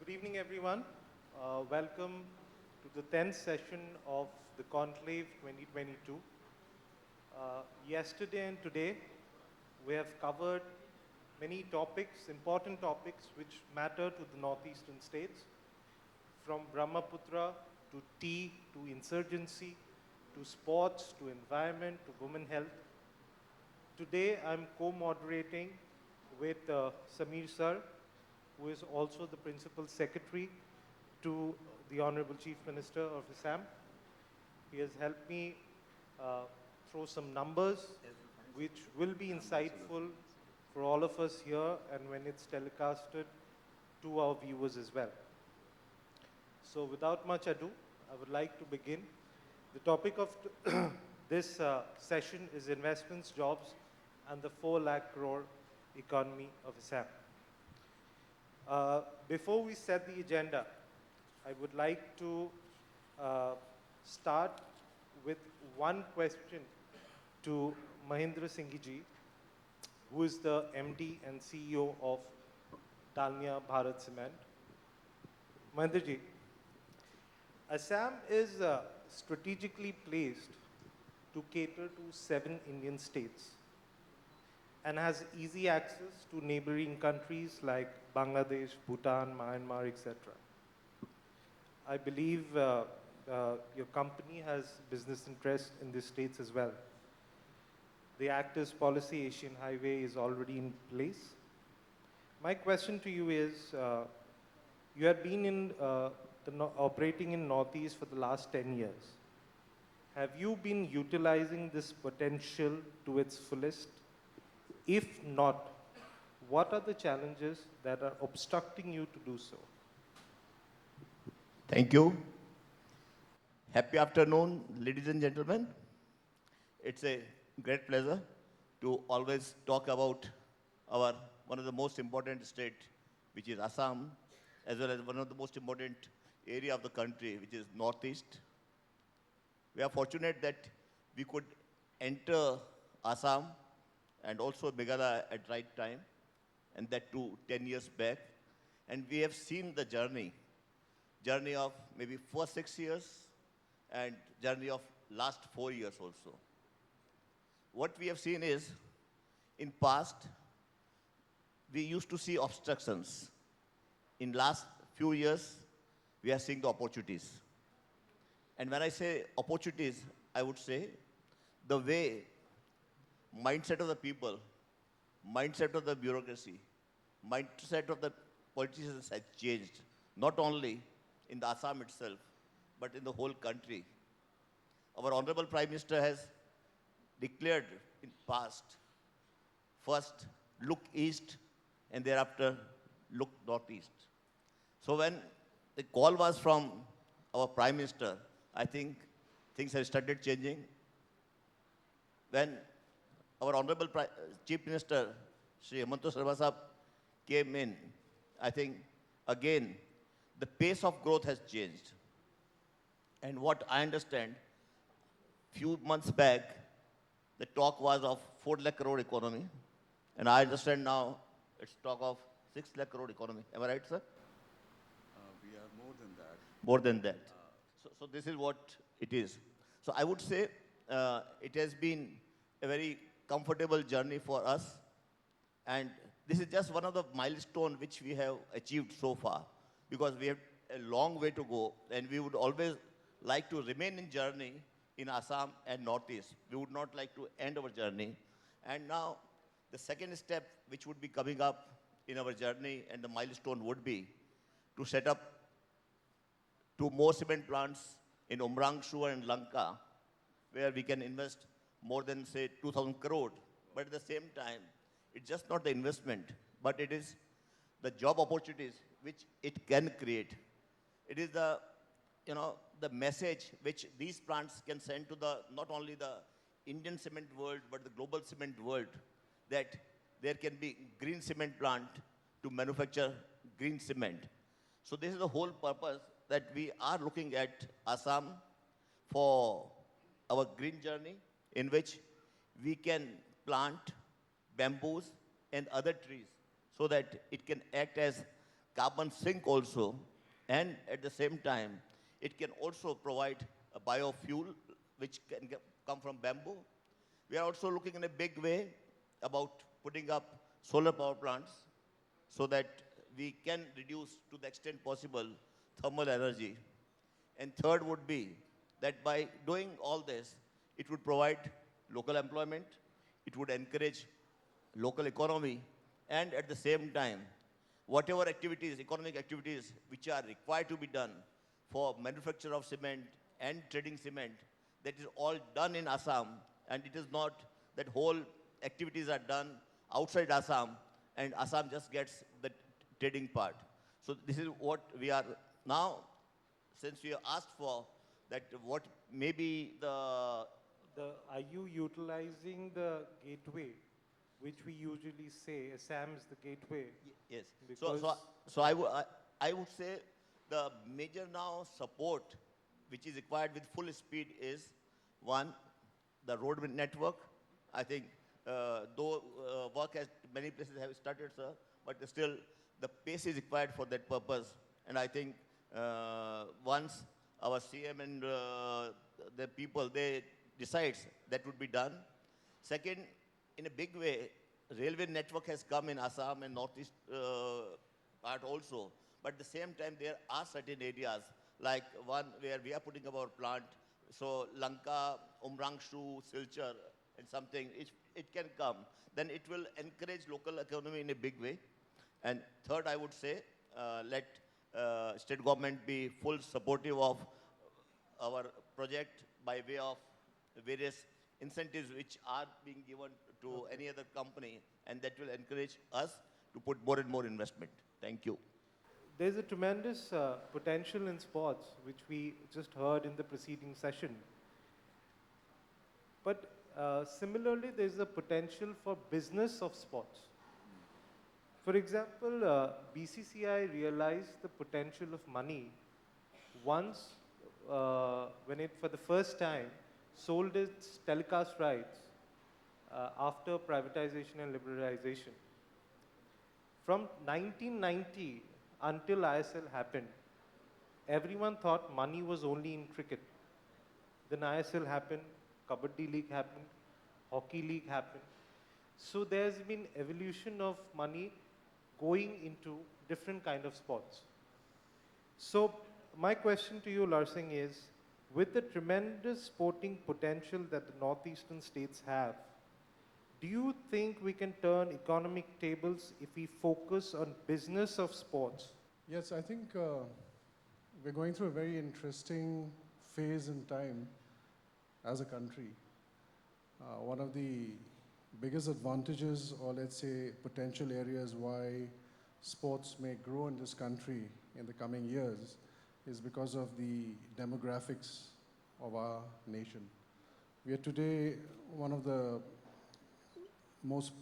Good evening, everyone. Welcome to the 10th session of the Conclave 2022. Yesterday and today, we have covered many topics, important topics, which matter to the northeastern states, from Brahmaputra to tea to insurgency to sports to environment to women health. Today, I'm co-moderating with Samir Sir, who is also the Principal Secretary to the Honorable Chief Minister of Assam. He has helped me throw some numbers which will be insightful for all of us here and when it's telecasted to our viewers as well. So without much ado, I would like to begin. The topic of this session is investments, jobs, and the 4 lakh crore economy of Assam. Before we set the agenda, I would like to start with one question to Mahindra Singh ji, who is the MD and CEO of Dalmia Bharat Cement. Mahindra ji, Assam is strategically placed to cater to 7 Indian states and has easy access to neighboring countries like Bangladesh, Bhutan, Myanmar, etc. I believe your company has business interests in these states as well. The Actors Policy Asian Highway is already in place. My question to you is, you have been operating in Northeast for the last 10 years. Have you been utilizing this potential to its fullest? If not, what are the challenges that are obstructing you to do so? Thank you. Happy afternoon, ladies and gentlemen. It's a great pleasure to always talk about one of the most important state, which is Assam, as well as one of the most important area of the country, which is Northeast. We are fortunate that we could enter Assam and also Meghalaya at right time, and that too 10 years back. And we have seen the journey of maybe first 6 years and journey of last 4 years also. What we have seen is, in past, we used to see obstructions. In last few years, we are seeing the opportunities. And when I say opportunities, I would say the way mindset of the people, mindset of the bureaucracy, mindset of the politicians has changed, not only in the Assam itself, but in the whole country. Our Honorable Prime Minister has declared in past, first look east and thereafter look northeast. So when the call was from our Prime Minister, I think things have started changing. When our Honorable Chief Minister, Shri Hemanta Sharma Sahab, came in, I think, again, the pace of growth has changed. And what I understand, few months back, the talk was of 4 lakh crore economy. And I understand now it's talk of 6 lakh crore economy. Am I right, sir? We are more than that. More than that. So this is what it is. So I would say it has been a very comfortable journey for us. And this is just one of the milestones which we have achieved so far, because we have a long way to go, and we would always like to remain in journey in Assam and Northeast. We would not like to end our journey. And now the second step which would be coming up in our journey, and the milestone would be to set up 2 more cement plants in Umrangshu and Lanka, where we can invest more than, say, 2,000 crore. But at the same time, it's just not the investment, but it is the job opportunities which it can create. It is the message which these plants can send to not only the Indian cement world, but the global cement world, that there can be green cement plant to manufacture green cement. So this is the whole purpose that we are looking at Assam for our green journey, in which we can plant bamboos and other trees so that it can act as carbon sink also, and at the same time, it can also provide a biofuel which can come from bamboo. We are also looking in a big way about putting up solar power plants so that we can reduce to the extent possible thermal energy. And third would be that by doing all this, it would provide local employment, it would encourage local economy, and at the same time, whatever activities, economic activities which are required to be done for manufacture of cement and trading cement, that is all done in Assam, and it is not that whole activities are done outside Assam, and Assam just gets the trading part. So this is what we are now, since we have asked for that what may be the Are you utilizing the gateway, which we usually say Assam is the gateway? yes. Because So I would say the major now support which is required with full speed is one, the road network. I think though work at many places have started, sir, but still the pace is required for that purpose. And I think once our CM and the people, they decides that would be done. Second, in a big way, railway network has come in Assam and northeast part also. But at the same time, there are certain areas, like one where we are putting up our plant. So Lanka, Umrangshu, Silchar, and something, it can come. Then it will encourage local economy in a big way. And third, I would say, let state government be full supportive of our project by way of various incentives which are being given to any other company, and that will encourage us to put more and more investment. Thank you. there's a tremendous potential in sports, which we just heard in the preceding session. But similarly, there's a potential for business of sports. For example, BCCI realized the potential of money once when it, for the first time, sold its telecast rights after privatization and liberalization. From 1990 until ISL happened, everyone thought money was only in cricket. Then ISL happened, Kabaddi League happened, Hockey League happened. So there's been evolution of money going into different kind of sports. So my question to you, Larsing, is with the tremendous sporting potential that the northeastern states have, do you think we can turn economic tables if we focus on business of sports? Yes, I think we're going through a very interesting phase in time as a country. One of the biggest advantages, or let's say potential areas why sports may grow in this country in the coming years, is because of the demographics of our nation. We are today one of the most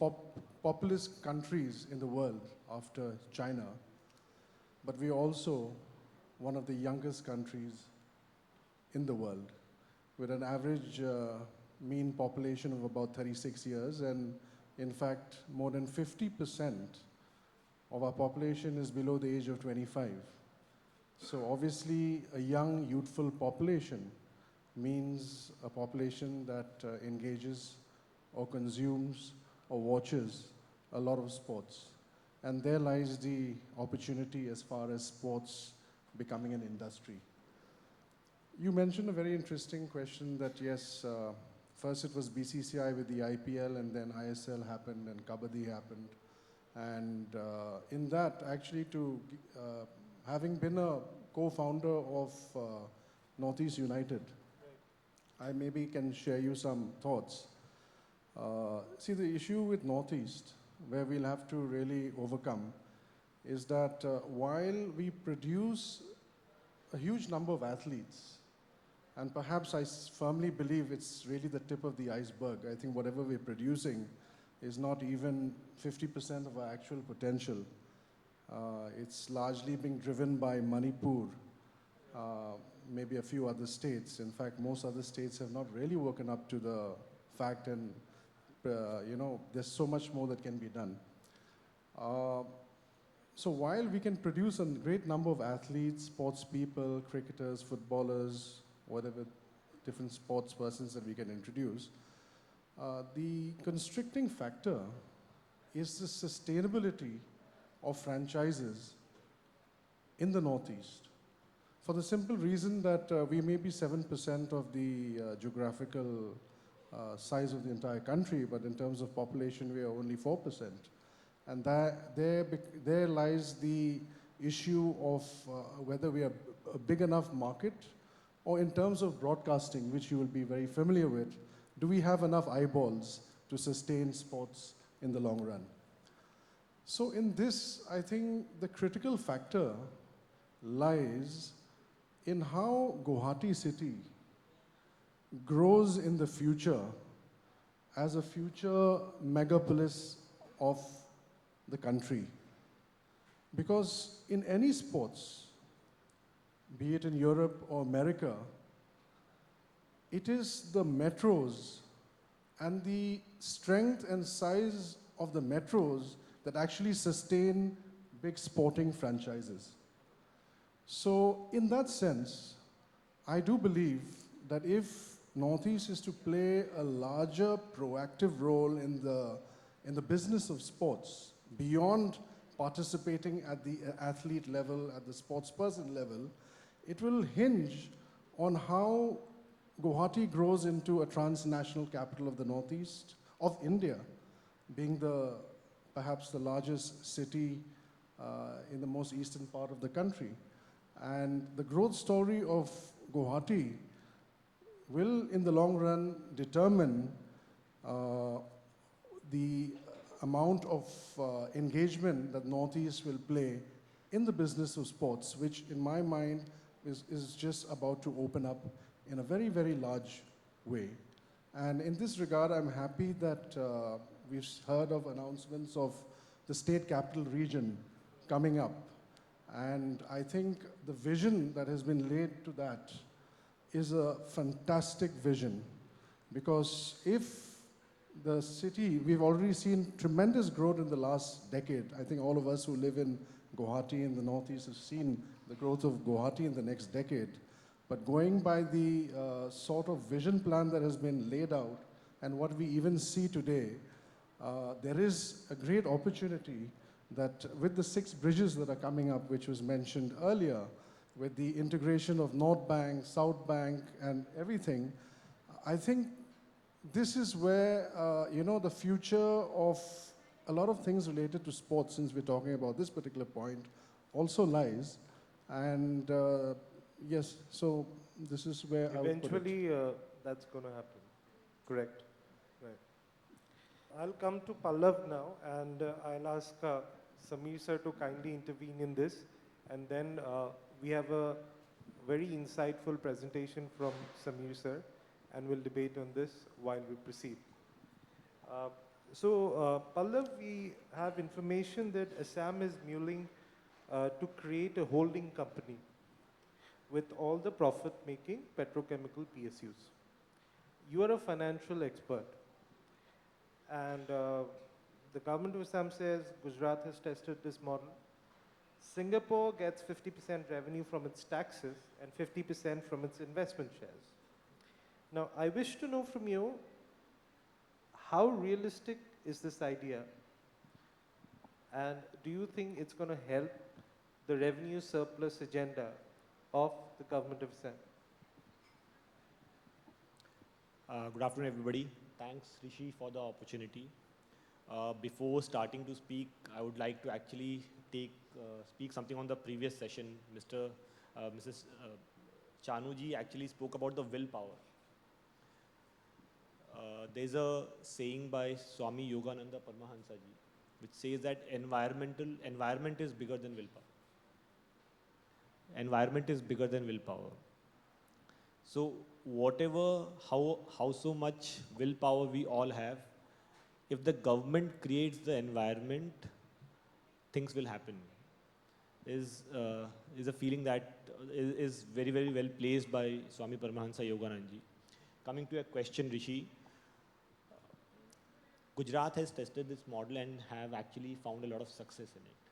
populous countries in the world after China, but we are also one of the youngest countries in the world, with an average mean population of about 36 years, and in fact, more than 50% of our population is below the age of 25. So obviously, a young, youthful population means a population that engages or consumes or watches a lot of sports. And there lies the opportunity as far as sports becoming an industry. You mentioned a very interesting question that yes, first it was BCCI with the IPL, and then ISL happened and Kabaddi happened. And in that, actually, having been a co-founder of Northeast United, I maybe can share you some thoughts. See, the issue with Northeast, where we'll have to really overcome, is that while we produce a huge number of athletes, and perhaps I firmly believe it's really the tip of the iceberg. I think whatever we're producing is not even 50% of our actual potential. It's largely being driven by Manipur, maybe a few other states. In fact, most other states have not really woken up to the fact, and there's so much more that can be done. So while we can produce a great number of athletes, sports people, cricketers, footballers, whatever different sports persons that we can introduce, the constricting factor is the sustainability of franchises in the Northeast. For the simple reason that we may be 7% of the geographical size of the entire country, but in terms of population, we are only 4%. And there lies the issue of whether we are a big enough market, or in terms of broadcasting, which you will be very familiar with, do we have enough eyeballs to sustain sports in the long run? So in this, I think the critical factor lies in how Guwahati city grows in the future as a future megapolis of the country. Because in any sports, be it in Europe or America, it is the metros and the strength and size of the metros that actually sustain big sporting franchises. So in that sense, I do believe that if Northeast is to play a larger proactive role in the business of sports, beyond participating at the athlete level, at the sports person level, it will hinge on how Guwahati grows into a transnational capital of the Northeast, of India, being perhaps the largest city in the most eastern part of the country. And the growth story of Guwahati will, in the long run, determine the amount of engagement that Northeast will play in the business of sports, which in my mind is just about to open up in a very, very large way. And in this regard, I'm happy that we've heard of announcements of the state capital region coming up. And I think the vision that has been laid to that is a fantastic vision, because if the city, we've already seen tremendous growth in the last decade. I think all of us who live in Guwahati in the Northeast have seen the growth of Guwahati in the next decade. But going by the sort of vision plan that has been laid out and what we even see today, there is a great opportunity that with the 6 bridges that are coming up, which was mentioned earlier, with the integration of North Bank, South Bank, and everything, I think this is where, the future of a lot of things related to sports, since we're talking about this particular point, also lies. And yes, so this is where eventually that's going to happen. Correct. Right. I'll come to Pallav now, and I'll ask Samir sir to kindly intervene in this. And then we have a very insightful presentation from Samir sir, and we'll debate on this while we proceed. Pallav, we have information that Assam is mulling to create a holding company with all the profit-making petrochemical PSUs. You are a financial expert, and the government of Assam says Gujarat has tested this model. Singapore gets 50% revenue from its taxes and 50% from its investment shares. Now, I wish to know from you, how realistic is this idea? And do you think it's going to help the revenue surplus agenda of the government of Assam? Good afternoon, everybody. Thanks, Rishi, for the opportunity. Before starting to speak, I would like to actually speak something on the previous session. Mrs. Chanuji actually spoke about the willpower. There's a saying by Swami Yogananda Paramahansa ji, which says that environment is bigger than willpower. Environment is bigger than willpower. So how so much willpower we all have, if the government creates the environment, things will happen. Is a feeling that is very, very well placed by Swami Paramahansa Yogananda ji. Coming to a question, Rishi, Gujarat has tested this model and have actually found a lot of success in it.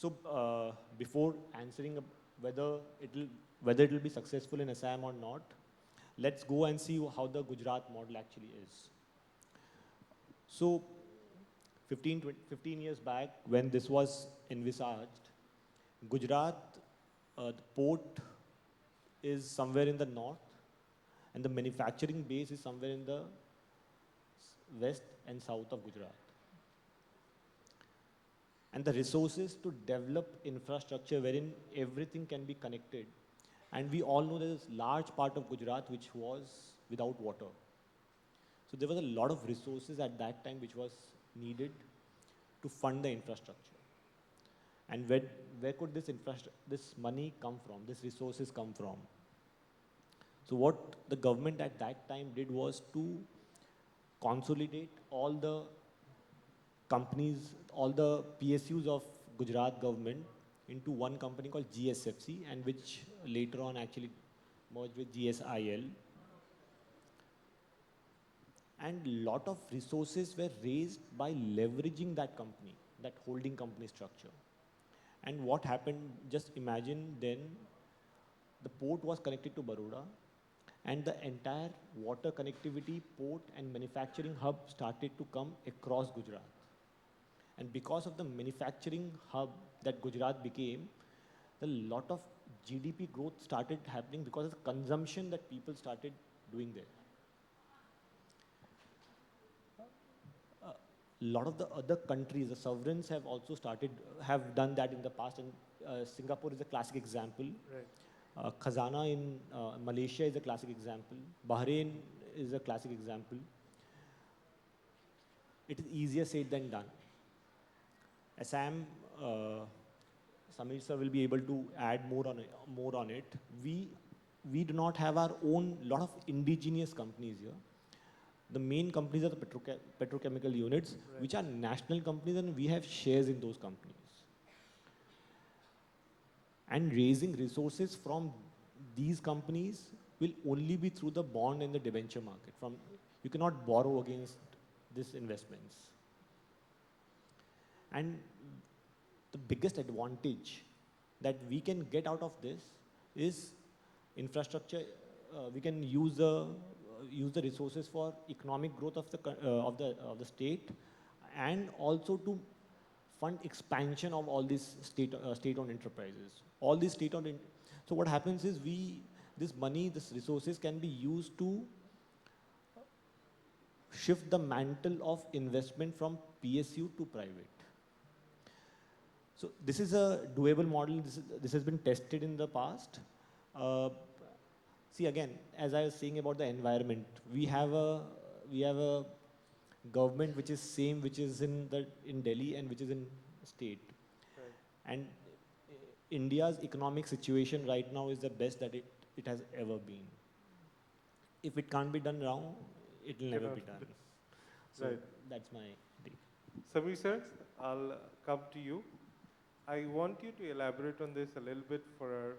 So before answering whether it will be successful in Assam or not, let's go and see how the Gujarat model actually is. So 15 years back, when this was envisaged, Gujarat, the port is somewhere in the north, and the manufacturing base is somewhere in the west and south of Gujarat. And the resources to develop infrastructure wherein everything can be connected. And we all know there is a large part of Gujarat which was without water. So there was a lot of resources at that time which was needed to fund the infrastructure. And where could this money come from, these resources come from? So what the government at that time did was to consolidate all the companies, all the PSUs of Gujarat government into one company called GSFC, and which later on actually merged with GSIL. And lot of resources were raised by leveraging that company, that holding company structure. And what happened, just imagine then, the port was connected to Baroda, and the entire water connectivity, port and manufacturing hub started to come across Gujarat. And because of the manufacturing hub that Gujarat became, a lot of GDP growth started happening because of the consumption that people started doing there. A lot of the other countries, the sovereigns have also have done that in the past, and Singapore is a classic example. Right. Khazana in Malaysia is a classic example. Bahrain is a classic example. It is easier said than done. Assam, Samir sir will be able to add more on it. We do not have our own lot of indigenous companies here. The main companies are the petrochemical units, Right. which are national companies, and we have shares in those companies. And raising resources from these companies will only be through the bond and the debenture market. You cannot borrow against these investments. And the biggest advantage that we can get out of this is infrastructure. We can use the resources for economic growth of the state, and also to fund expansion of all these state-owned enterprises. All these state-owned. So what happens is this resources can be used to shift the mantle of investment from PSU to private. So this is a doable model. This has been tested in the past. See, again, as I was saying about the environment, we have a government which is in Delhi and which is in state. Right. And India's economic situation right now is the best that it has ever been. If it can't be done now, it will never be done. So Right. that's my take. Samir sir, I'll come to you. I want you to elaborate on this a little bit for our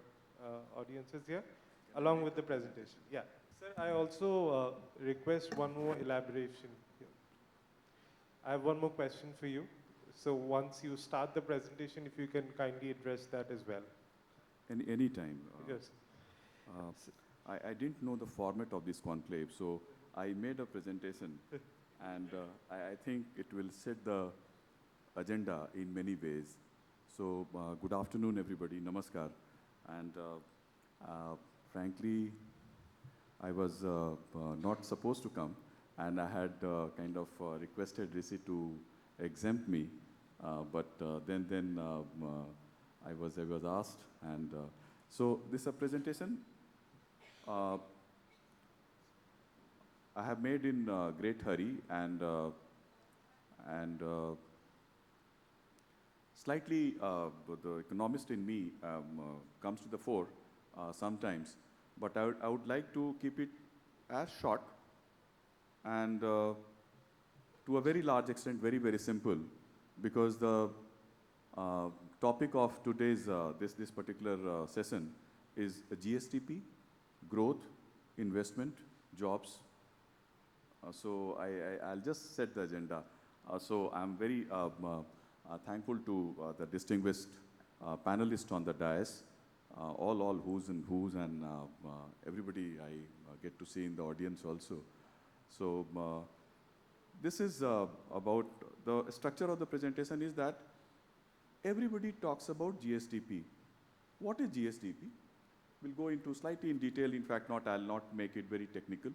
audiences here, along with the presentation. Yeah. Sir, I also request one more elaboration here. I have one more question for you. So once you start the presentation, if you can kindly address that as well. Any time. Yes. I didn't know the format of this conclave, so I made a presentation, and I think it will set the agenda in many ways. So good afternoon, everybody. Namaskar. And frankly, I was not supposed to come, and I had kind of requested Rishi to exempt me, but then I was asked, and so this presentation I have made in great hurry, and slightly the economist in me comes to the fore sometimes, but I would like to keep it as short and to a very large extent very, very simple, because the topic of today's this particular session is GSTP, growth, investment, jobs. So I'll just set the agenda. So I'm very thankful to the distinguished panelists on the dais, all who's and who's, and everybody I get to see in the audience also. So this is about the structure of the presentation is that everybody talks about GSDP. What is GSDP? We'll go into slightly in detail. In fact, I'll not make it very technical.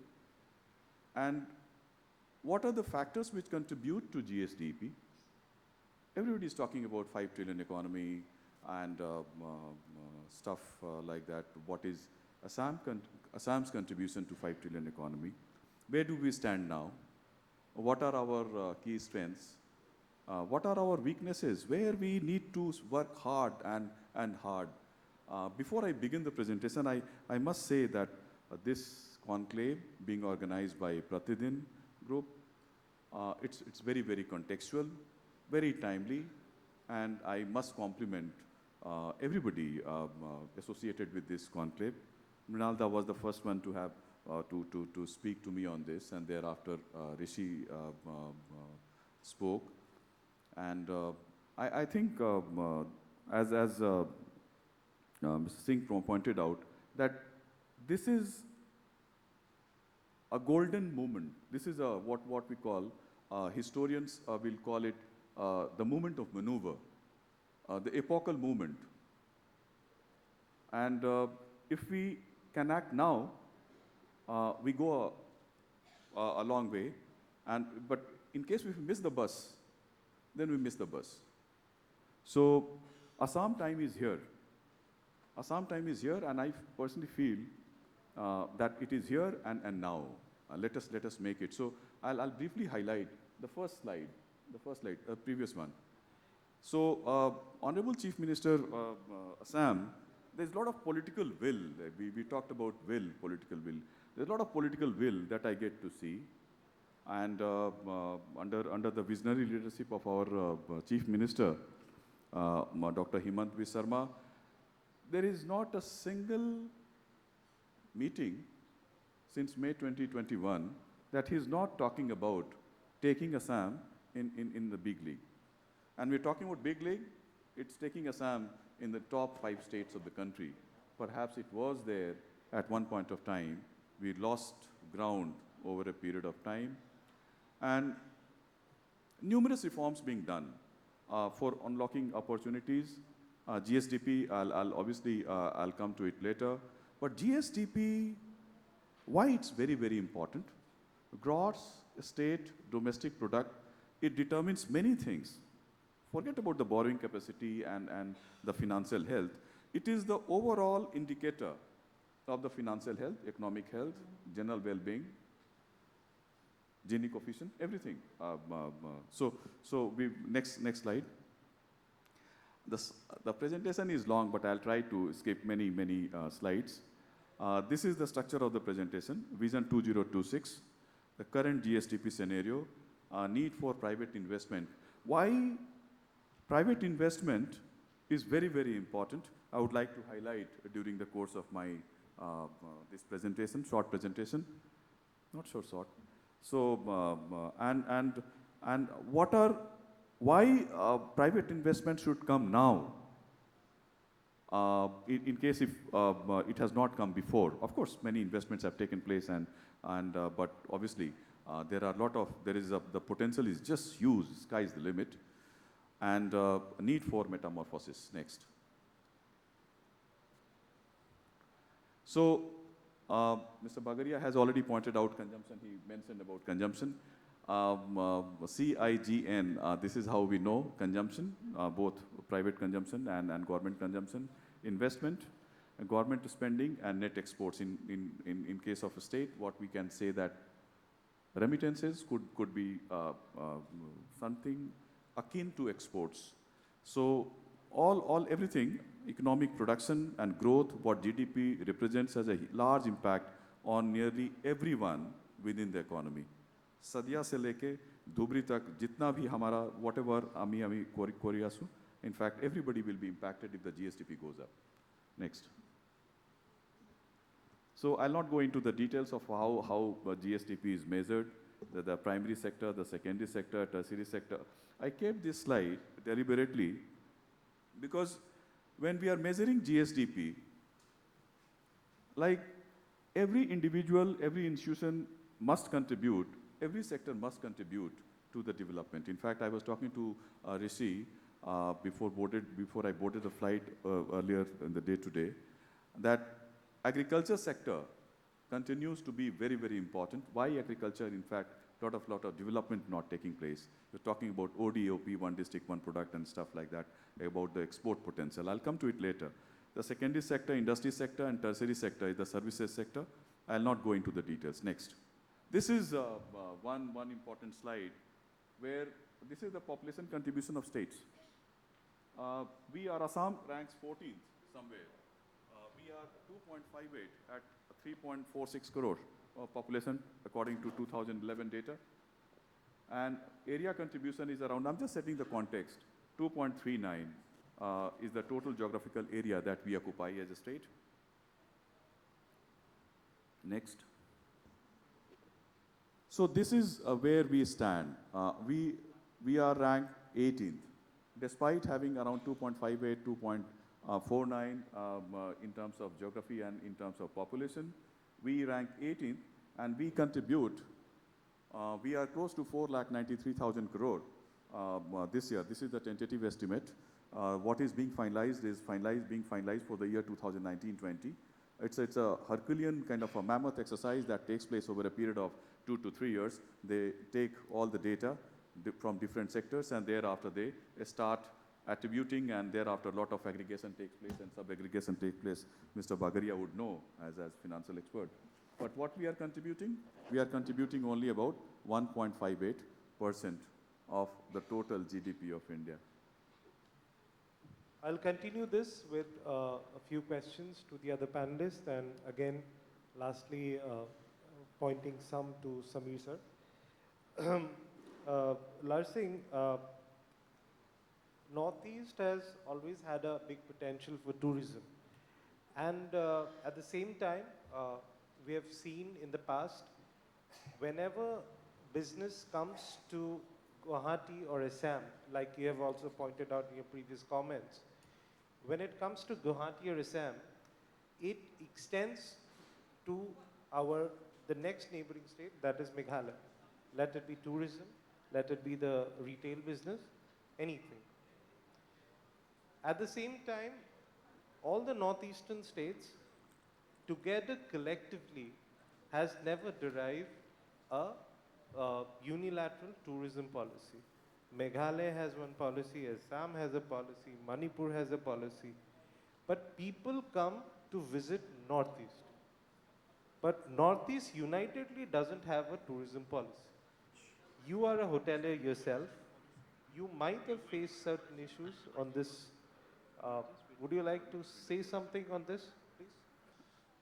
And what are the factors which contribute to GSDP? Everybody is talking about 5 trillion economy and stuff like that. What is Assam's contribution to 5 trillion economy? Where do we stand now? What are our key strengths? What are our weaknesses? Where we need to work hard and hard? Before I begin the presentation, I must say that this conclave being organized by Pratidin Group, it's very, very contextual, very timely, and I must compliment everybody associated with this conclave. Mrinalda was the first one to have to speak to me on this, and thereafter Rishi spoke. And I think, as Mr. Singh pointed out, that this is a golden moment. This is what we call, historians will call it the moment of maneuver, the epochal moment. And if we can act now, we go a long way. But in case we miss the bus, then we miss the bus. So Assam time is here. Assam time is here, and I personally feel that it is here and now. Let us make it. So I'll briefly highlight the first slide, previous one. So Honorable Chief Minister Assam, there's a lot of political will. We talked about political will. There's a lot of political will that I get to see. And under the visionary leadership of our Chief Minister, Dr. Himant Biswa Sarma, there is not a single meeting since May 2021 that he's not talking about taking Assam in the big league. And we're talking about big league, it's taking Assam in the top 5 states of the country. Perhaps it was there at one point of time. We lost ground over a period of time. And numerous reforms being done for unlocking opportunities. GSDP, I'll come to it later. But GSDP, why it's very, very important? Gross state domestic product, it determines many things. Forget about the borrowing capacity and the financial health. It is the overall indicator of the financial health, economic health, general well-being, Gini coefficient, everything. So next slide. The presentation is long, but I'll try to skip many slides. This is the structure of the presentation, Vision 2026, the current GSDP scenario, need for private investment. Why private investment is very, very important, I would like to highlight during the course of my this presentation, short presentation, not short. So and why private investment should come now? In case if it has not come before. Of course, many investments have taken place, but obviously there are the potential is just huge. Sky is the limit, and need for metamorphosis. Next. So Mr. Bagaria has already pointed out consumption. He mentioned about consumption. CIGN, this is how we know consumption, both private consumption and government consumption, investment, government spending, and net exports. In case of a state, what we can say that remittances could be something akin to exports. So everything, economic production and growth, what GDP represents as a large impact on nearly everyone within the economy. सदिया से लेके धुबरी तक जितना भी हमारा whatever आमी कोरियासु, in fact everybody will be impacted if the GSDP goes up. Next. So I'll not go into the details of how GSDP is measured, the primary sector, the secondary sector, tertiary sector. I kept this slide deliberately because when we are measuring GSDP, like every individual, every institution must contribute, every sector must contribute to the development. In fact, I was talking to Rishi before I boarded the flight earlier in the day today, that agriculture sector continues to be very, very important. Why agriculture? In fact, lot of development not taking place. You're talking about ODOP, one district, one product, and stuff like that, about the export potential. I'll come to it later. The secondary sector, industry sector, and tertiary sector is the services sector. I'll not go into the details. Next. This is one important slide where this is the population contribution of states. Assam ranks 14th somewhere. We are 2.58 at 3.46 crore population according to 2011 data. And area contribution is around, I'm just setting the context, 2.39 is the total geographical area that we occupy as a state. Next. So this is where we stand. We are ranked 18th, despite having around 2.58, 2.49 in terms of geography and in terms of population. We rank 18th, and we contribute. We are close to 4,93,000 crore this year. This is the tentative estimate. What is being finalized is being finalized for the year 2019-20. It's a Herculean kind of a mammoth exercise that takes place over a period of 2 to 3 years. They take all the data from different sectors, and thereafter they start attributing, and thereafter a lot of aggregation takes place and sub-aggregation takes place. Mr. Bagaria would know as financial expert. But what we are contributing only about 1.58% of the total GDP of India. I'll continue this with a few questions to the other panelists, and again, lastly, pointing some to Samir sir. Larsing, Northeast has always had a big potential for tourism. And at the same time, we have seen in the past, whenever business comes to Guwahati or Assam, like you have also pointed out in your previous comments, when it comes to Guwahati or Assam, it extends to the next neighboring state, that is Meghalaya. Let it be tourism, let it be the retail business, anything. At the same time, all the northeastern states together collectively has never derived a unilateral tourism policy. Meghalaya has one policy, Assam has a policy, Manipur has a policy. But people come to visit Northeast. But Northeast unitedly doesn't have a tourism policy. You are a hotelier yourself. You might have faced certain issues on this. Would you like to say something on this, please?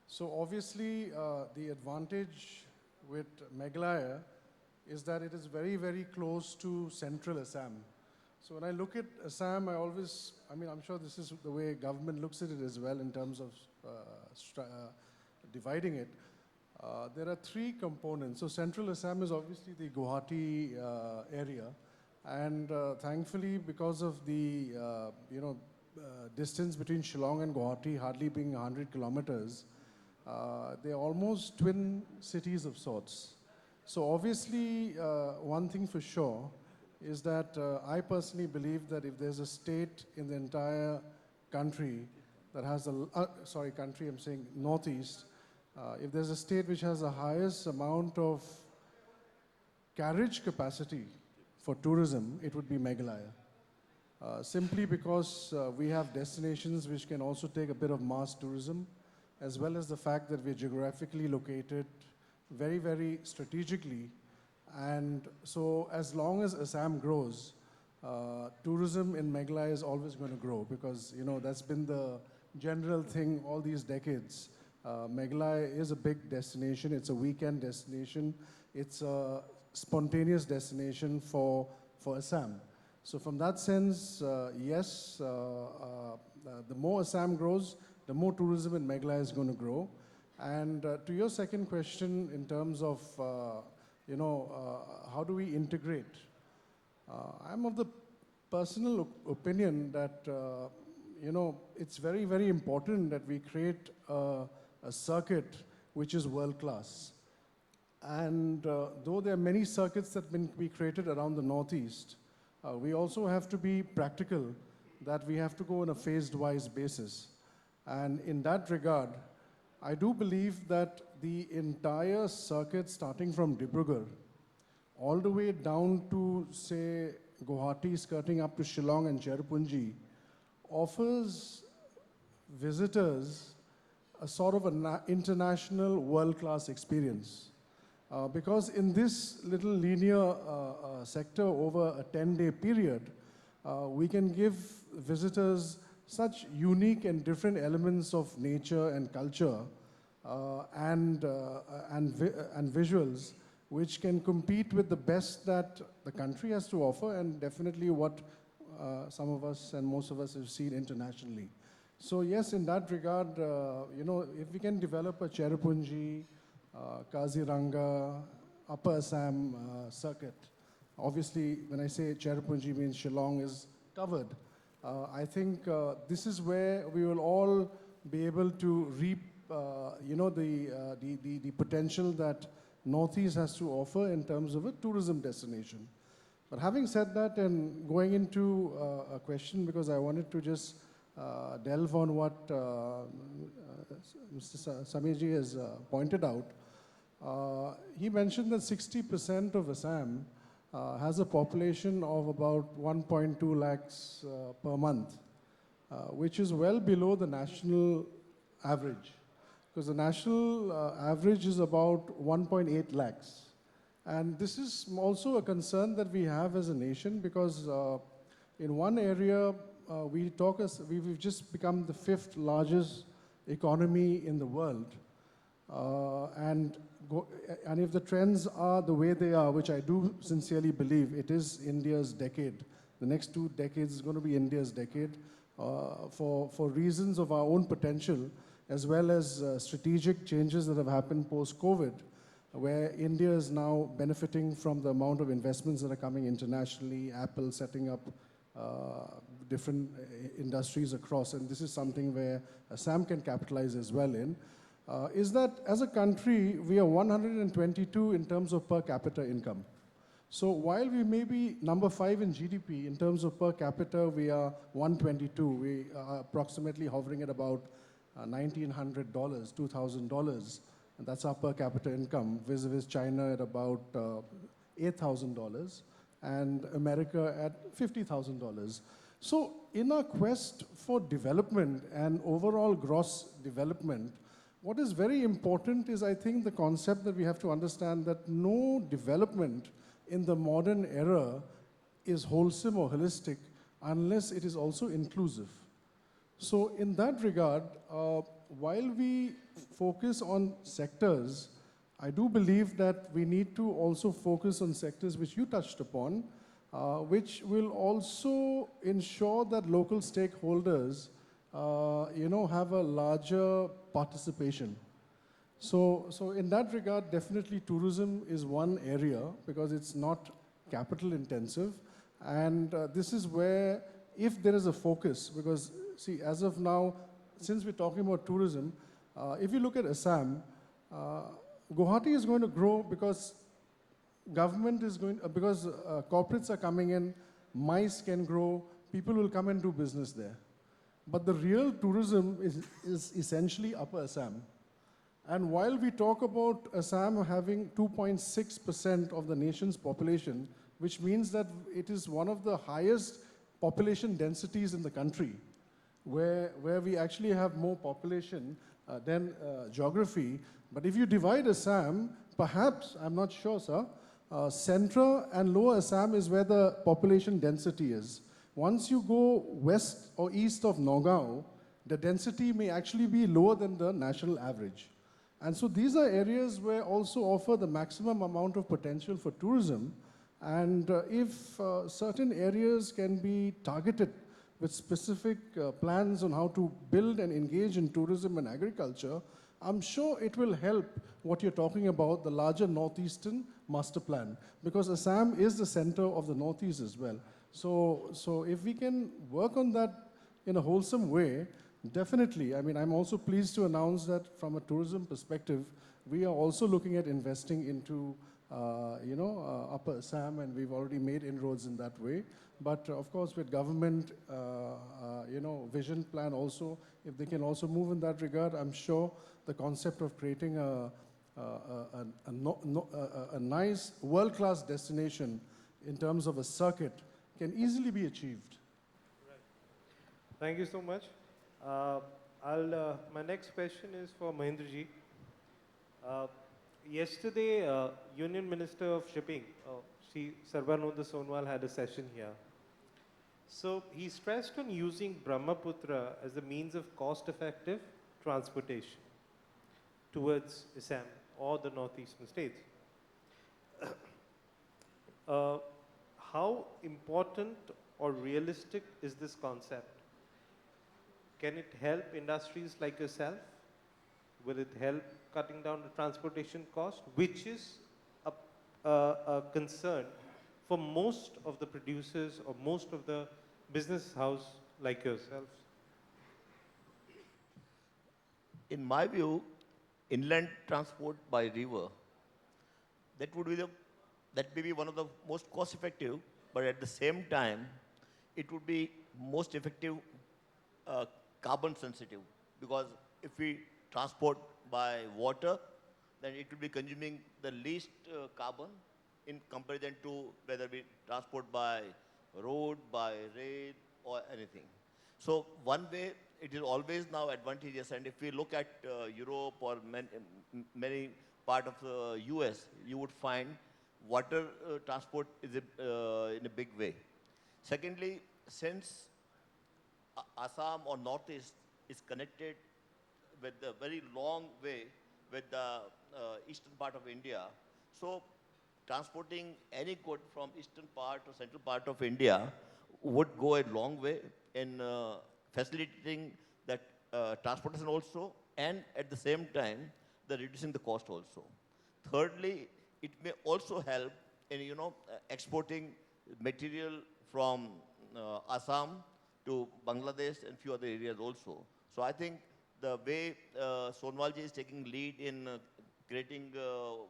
So obviously, the advantage with Meghalaya is that it is very, very close to central Assam. So when I look at Assam, I'm sure this is the way government looks at it as well in terms of dividing it. There are three components. So central Assam is obviously the Guwahati area. And thankfully, because of the, distance between Shillong and Guwahati hardly being 100 kilometers, they're almost twin cities of sorts. So obviously, one thing for sure is that I personally believe that if there's a state in the entire country that has country, I'm saying Northeast, if there's a state which has the highest amount of carriage capacity for tourism, it would be Meghalaya. Simply because we have destinations which can also take a bit of mass tourism, as well as the fact that we're geographically located very, very strategically. And so as long as Assam grows, tourism in Meghalaya is always going to grow because, that's been the general thing all these decades. Meghalaya is a big destination. It's a weekend destination. It's a spontaneous destination for Assam. So from that sense, yes, the more Assam grows, the more tourism in Meghalaya is going to grow. And to your second question in terms of, how do we integrate? I'm of the personal opinion that, you know, it's very, very important that we create a circuit which is world class. And though there are many circuits that can be created around the Northeast, we also have to be practical that we have to go on a phased-wise basis. And in that regard, I do believe that the entire circuit, starting from Dibrugarh, all the way down to, say, Guwahati, skirting up to Shillong and Cherrapunji, offers visitors a sort of an international world-class experience. Because in this little linear sector over a 10-day period, we can give visitors such unique and different elements of nature and culture and visuals which can compete with the best that the country has to offer and definitely what some of us and most of us have seen internationally. So yes, in that regard, you know, if we can develop a Cherrapunji, Kaziranga, Upper Assam circuit, obviously when I say Cherrapunji means Shillong is covered. I think this is where we will all be able to reap, you know, the potential that Northeast has to offer in terms of a tourism destination. But having said that and going into a question, because I wanted to just delve on what Mr. Sameerji has pointed out, he mentioned that 60% of Assam has a population of about 1.2 lakhs per month, which is well below the national average. Because the national average is about 1.8 lakhs. And this is also a concern that we have as a nation because in one area, we've just become the 5th largest economy in the world. And if the trends are the way they are, which I do sincerely believe, it is India's decade. The next 2 decades is going to be India's decade for reasons of our own potential, as well as strategic changes that have happened post-COVID, where India is now benefiting from the amount of investments that are coming internationally, Apple setting up different industries across, and this is something where Assam can capitalize as well in, is that as a country, we are 122 in terms of per capita income. So while we may be number 5 in GDP, in terms of per capita, we are 122. We are approximately hovering at about $1,900, $2,000, and that's our per capita income, vis-a-vis China at about $8,000, and America at $50,000. So in our quest for development and overall gross development, what is very important is, I think, the concept that we have to understand that no development in the modern era is wholesome or holistic unless it is also inclusive. So in that regard, while we focus on sectors, I do believe that we need to also focus on sectors which you touched upon, which will also ensure that local stakeholders, you know, have a larger participation. So in that regard, definitely tourism is one area because it's not capital intensive. And this is where, if there is a focus, because see, as of now, since we're talking about tourism, if you look at Assam, Guwahati is going to grow because government is going, because corporates are coming in, MICE can grow, people will come and do business there. But the real tourism is essentially Upper Assam. And while we talk about Assam having 2.6% of the nation's population, which means that it is one of the highest population densities in the country, where we actually have more population than geography. But if you divide Assam, perhaps, I'm not sure, sir, Central and Lower Assam is where the population density is. Once you go west or east of Nagaon, the density may actually be lower than the national average. And so these are areas where also offer the maximum amount of potential for tourism. And if certain areas can be targeted with specific plans on how to build and engage in tourism and agriculture, I'm sure it will help what you're talking about, the larger Northeastern master plan, because Assam is the center of the Northeast as well. So if we can work on that, in a wholesome way, definitely. I mean, I'm also pleased to announce that from a tourism perspective, we are also looking at investing into, Upper Assam, and we've already made inroads in that way. But of course, with government, vision plan also, if they can also move in that regard, I'm sure the concept of creating a nice world-class destination in terms of a circuit can easily be achieved. Thank you so much. My next question is for Mahendraji. Yesterday, Union Minister of Shipping, Sri Sarbananda Sonowal, had a session here. So he stressed on using Brahmaputra as a means of cost-effective transportation towards Assam or the northeastern states. How important or realistic is this concept? Can it help industries like yourself? Will it help cutting down the transportation cost, which is a concern for most of the producers or most of the business house like yourselves? In my view, inland transport by river, that may be one of the most cost effective, but at the same time, it would be most effective carbon sensitive, because if we transport by water, then it will be consuming the least carbon in comparison to whether we transport by road, by rail, or anything. So one way, it is always now advantageous, and if we look at Europe or many part of the US, you would find water transport is in a big way. Secondly, since Assam or Northeast is connected with a very long way with the eastern part of India, so transporting any good from eastern part or central part of India would go a long way in facilitating that transportation also, and at the same time, the reducing the cost also. Thirdly, it may also help in exporting material from Assam to Bangladesh and few other areas also. So I think the way Sonowalji is taking lead in creating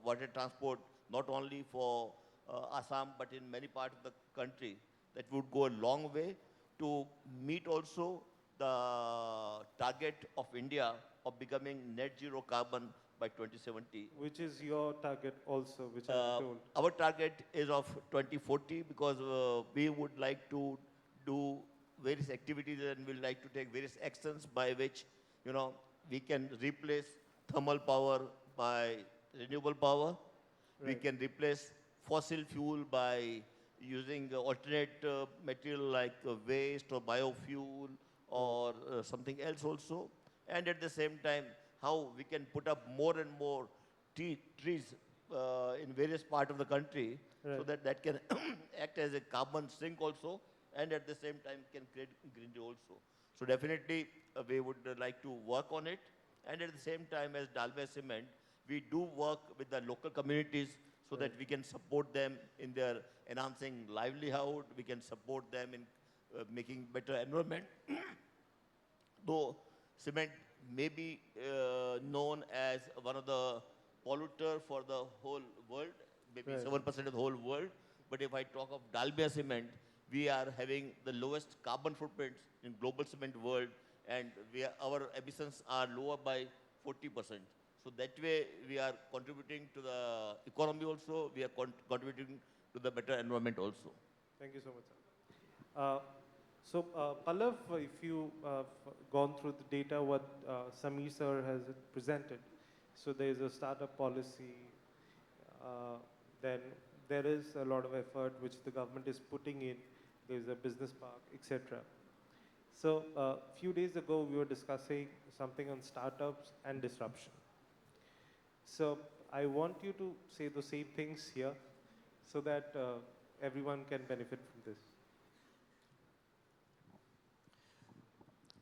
water transport not only for Assam but in many parts of the country, that would go a long way to meet also the target of India of becoming net zero carbon by 2070. Which is your target also, which I'm told. Our target is of 2040, because we would like to do various activities and we'd like to take various actions by which, we can replace thermal power by renewable power. Right. We can replace fossil fuel by using alternate material like waste or biofuel or something else also. And at the same time, how we can put up more and more trees in various parts of the country, so Right. that can act as a carbon sink also, and at the same time can create greenery also. So definitely we would like to work on it. And at the same time, as Dalmia Cement, we do work with the local communities so that we can support them in their enhancing livelihood. We can support them in making better environment. Though cement may be known as one of the polluter for the whole world, maybe Right. 7% of the whole world. But if I talk of Dalmia Cement, we are having the lowest carbon footprints in global cement world, and our emissions are lower by 40%. So that way, we are contributing to the economy also. We are contributing to the better environment also. Thank you so much, sir. Pallav, if you have gone through the data, what Sameer sir has presented, so there is a startup policy, then there is a lot of effort which the government is putting in, there is a business park, etc. So a few days ago, we were discussing something on startups and disruption. So I want you to say the same things here so that everyone can benefit from this.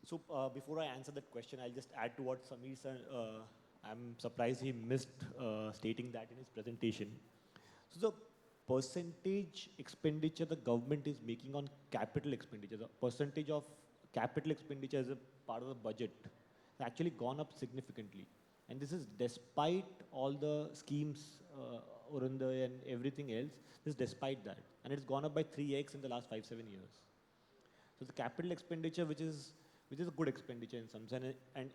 So before I answer that question, I'll just add to what Sameer said. I'm surprised he missed stating that in his presentation. So the percentage expenditure the government is making on capital expenditure, the percentage of capital expenditure as a part of the budget has actually gone up significantly. And this is despite all the schemes, Urunday and everything else, this is despite that. And it's gone up by 3x in the last 5-7 years. So the capital expenditure, which is a good expenditure in some sense, and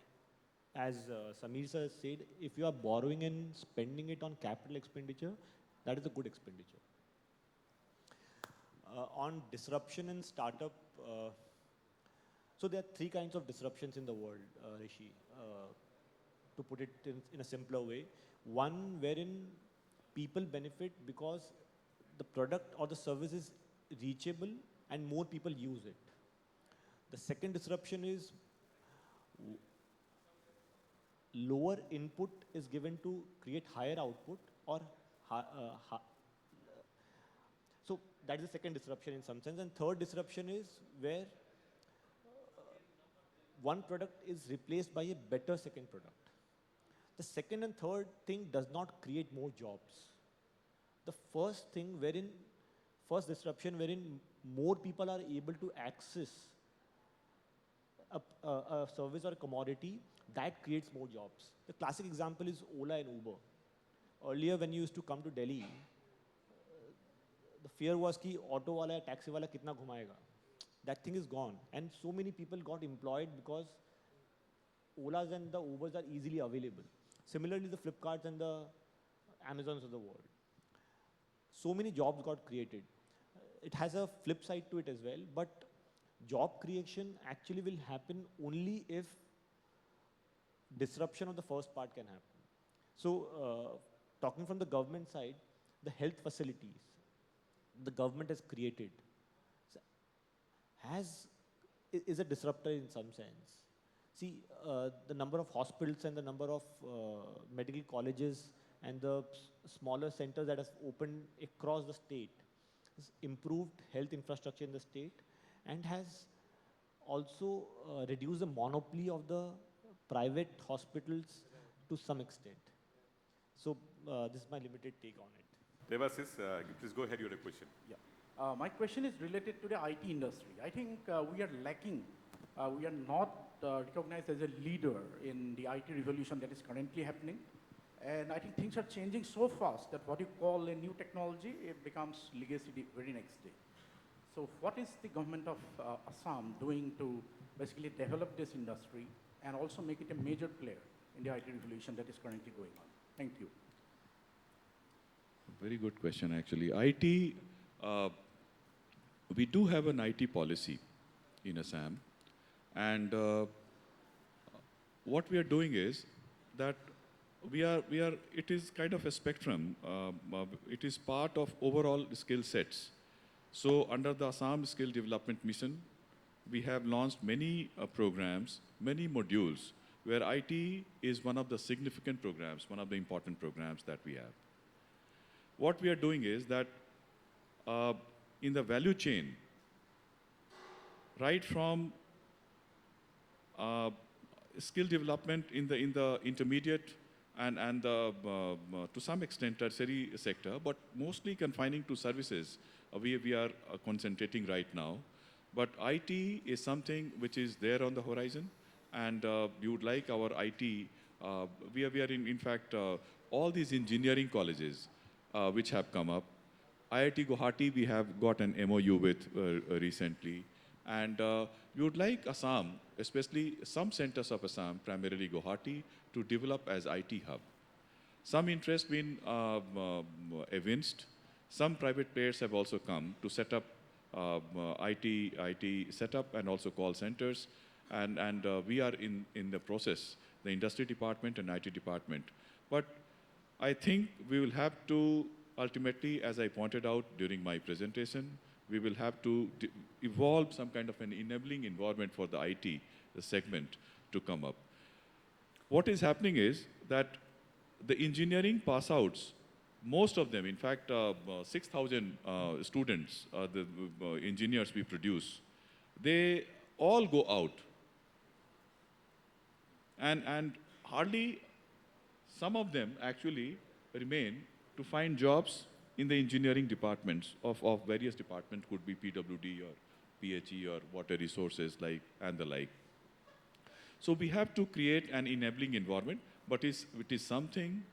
as Sameer sir said, if you are borrowing and spending it on capital expenditure, that is a good expenditure. On disruption and startup, so there are three kinds of disruptions in the world, Rishi, to put it in a simpler way. One wherein people benefit because the product or the service is reachable and more people use it. The second disruption is lower input is given to create higher output, or so that is the second disruption in some sense. And third disruption is where one product is replaced by a better second product. The second and third thing does not create more jobs. The first disruption wherein more people are able to access a service or a commodity, that creates more jobs. The classic example is Ola and Uber. Earlier, when you used to come to Delhi, the fear was कि auto wala, taxi wala kitna घुमाएगा. That thing is gone, and so many people got employed because Olas and the Ubers are easily available. Similarly, the Flipkarts and the Amazons of the world. So many jobs got created. It has a flip side to it as well, but job creation actually will happen only if disruption of the first part can happen. So, talking from the government side, the health facilities the government has created is a disruptor in some sense. See, the number of hospitals and the number of medical colleges and the smaller centers that have opened across the state has improved health infrastructure in the state and has also reduced the monopoly of the private hospitals to some extent. So this is my limited take on it. Devasis, please go ahead, your question. Yeah. My question is related to the IT industry. I think we are lacking, we are not recognized as a leader in the IT revolution that is currently happening. And I think things are changing so fast that what you call a new technology, it becomes legacy the very next day. So what is the government of Assam doing to basically develop this industry and also make it a major player in the IT revolution that is currently going on? Thank you. Very good question, actually. IT, we do have an IT policy in Assam. And what we are doing is that it is kind of a spectrum. It is part of overall skill sets. So under the Assam Skill Development Mission, we have launched many programs, many modules, where IT is one of the significant programs, one of the important programs that we have. What we are doing is that in the value chain, right from skill development in the intermediate and the, to some extent tertiary sector, but mostly confining to services, we are concentrating right now. But IT is something which is there on the horizon, and we would like our IT, we are in fact, all these engineering colleges which have come up. IIT Guwahati, we have got an MOU with recently. And we would like Assam, especially some centers of Assam, primarily Guwahati, to develop as IT hub. Some interest been evinced. Some private players have also come to set up IT setup and also call centers. And we are in the process, the industry department and IT department. But I think we will have to ultimately, as I pointed out during my presentation, we will have to evolve some kind of an enabling environment for the IT segment to come up. What is happening is that the engineering pass outs, most of them, in fact, 6,000 students, the engineers we produce, they all go out. And hardly some of them actually remain to find jobs in the engineering departments of various departments, could be PWD PHE or water resources like and the like. So we have to create an enabling environment, but it is something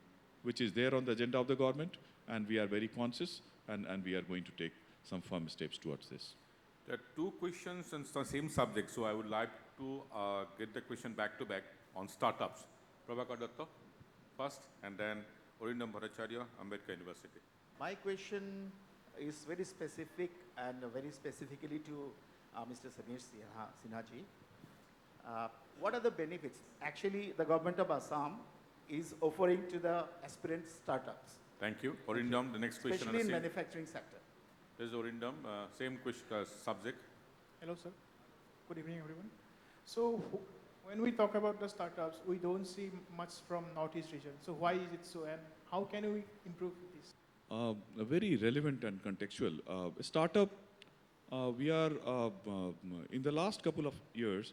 which is there on the agenda of the government, and we are very conscious, and we are going to take some firm steps towards this. There are two questions on the same subject, so I would like to get the question back to back on startups. Prabhakar Datta first, and then Orindam Bhattacharya, Ambedkar University. My question is very specific and very specifically to Mr. Sameer Sinha ji. What are the benefits? Actually, the government of Assam is offering to the aspirant startups. Thank you. Orindam, the next question. Especially in manufacturing sector. This is Orindam, same question, subject. Hello, sir. Good evening, everyone. So, when we talk about the startups, we don't see much from Northeast region. So, why is it so, and how can we improve this? Very relevant and contextual. Startup, we are, in the last couple of years,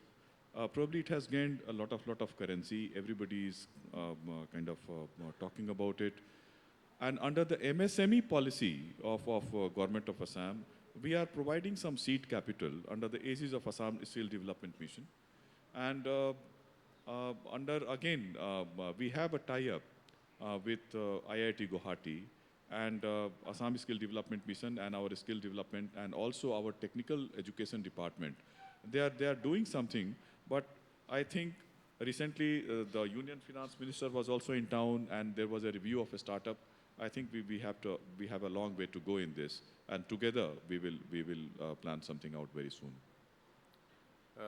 probably it has gained a lot of currency. Everybody is kind of talking about it. And under the MSME policy of Government of Assam, we are providing some seed capital under the aegis of Assam Skill Development Mission. And we have a tie-up with IIT Guwahati and Assam Skill Development Mission and our skill development and also our technical education department. They are doing something, but I think recently the Union Finance Minister was also in town and there was a review of a startup. I think we have a long way to go in this, and together we will plan something out very soon.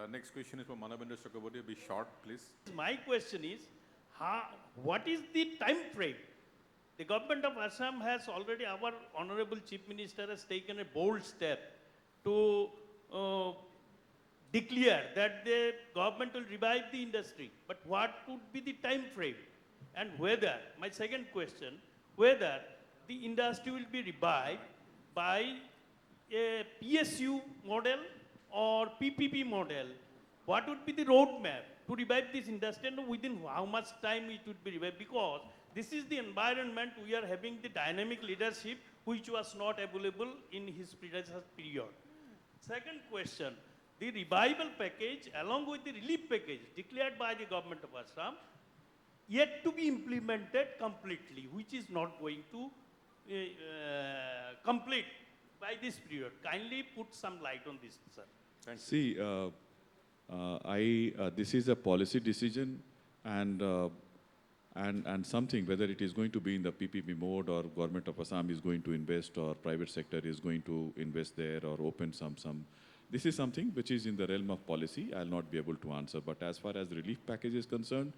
Next question is from Manavendra Chakraborty. Be short, please. My question is, what is the time frame? The government of Assam has already, our Honorable Chief Minister has taken a bold step to declare that the government will revive the industry. But what would be the time frame? And whether, my second question, whether the industry will be revived by a PSU model or PPP model. What would be the roadmap to revive this industry and within how much time it would be revived? Because this is the environment we are having the dynamic leadership which was not available in his predecessor period. Second question, the revival package along with the relief package declared by the government of Assam yet to be implemented completely, which is not going to complete by this period. Kindly put some light on this, sir. Thank you. See, this is a policy decision and something, whether it is going to be in the PPP mode or Government of Assam is going to invest or private sector is going to invest there or open some. This is something which is in the realm of policy. I'll not be able to answer. But as far as the relief package is concerned,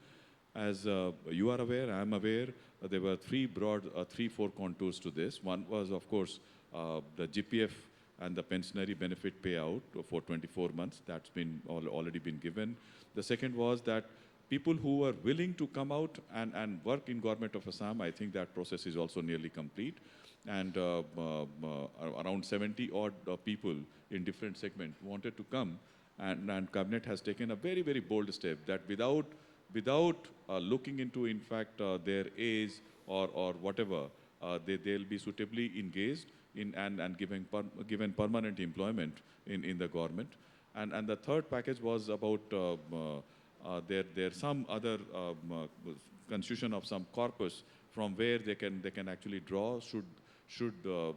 as you are aware, I am aware, there were three, four contours to this. One was, of course, the GPF and the pensionary benefit payout for 24 months. That's been already been given. The second was that people who were willing to come out and work in Government of Assam, I think that process is also nearly complete. And around 70 odd people in different segments wanted to come, and Cabinet has taken a very, very bold step that without looking into, in fact, their age or whatever, they'll be suitably engaged in and given permanent employment in the government. And the third package was about there's some other constitution of some corpus from where they can actually draw should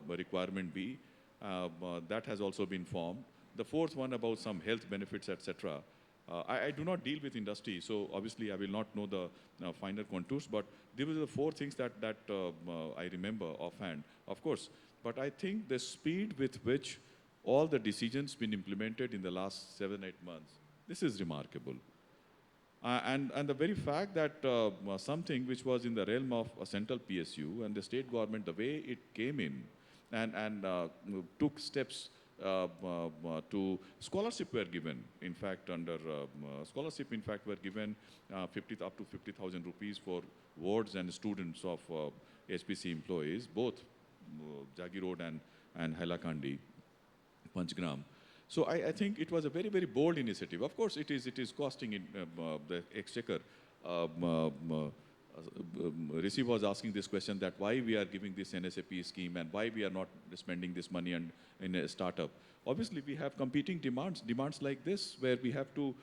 requirement be. That has also been formed. The fourth one about some health benefits, etc. I do not deal with industry, so obviously I will not know the finer contours, but these were the four things that I remember offhand. Of course, but I think the speed with which all the decisions been implemented in the last 7-8 months, this is remarkable. And the very fact that something which was in the realm of a central PSU and the state government, the way it came in and took steps to scholarship were given. In fact, under scholarship, in fact, were given up to 50,000 rupees for wards and students of SPC employees, both Jagi Road and Hailakandi, Panchgram. So I think it was a very, very bold initiative. Of course, it is costing in, the exchequer Rishi was asking this question that why we are giving this NSAP scheme and why we are not spending this money in a startup. Obviously, we have competing demands like this, where we have to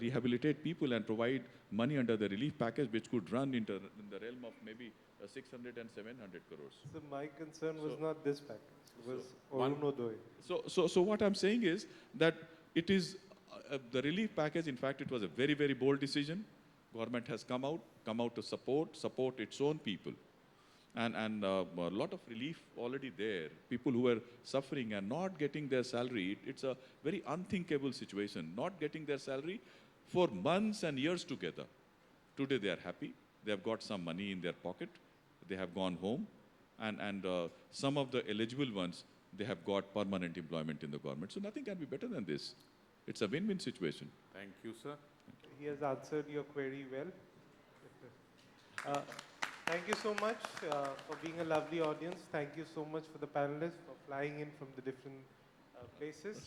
rehabilitate people and provide money under the relief package, which could run in the realm of maybe 600 and 700 crores. So my concern was not this package, it was one- Arunodaya. So what I'm saying is that it is the relief package. In fact, it was a very, very bold decision. Government has come out to support its own people. And a lot of relief already there. People who are suffering and not getting their salary, it's a very unthinkable situation. Not getting their salary for months and years together. Today they are happy. They have got some money in their pocket. They have gone home. And some of the eligible ones, they have got permanent employment in the government. So nothing can be better than this. It's a win-win situation. Thank you, sir. He has answered your query well. Thank you so much for being a lovely audience. Thank you so much for the panelists for flying in from the different places.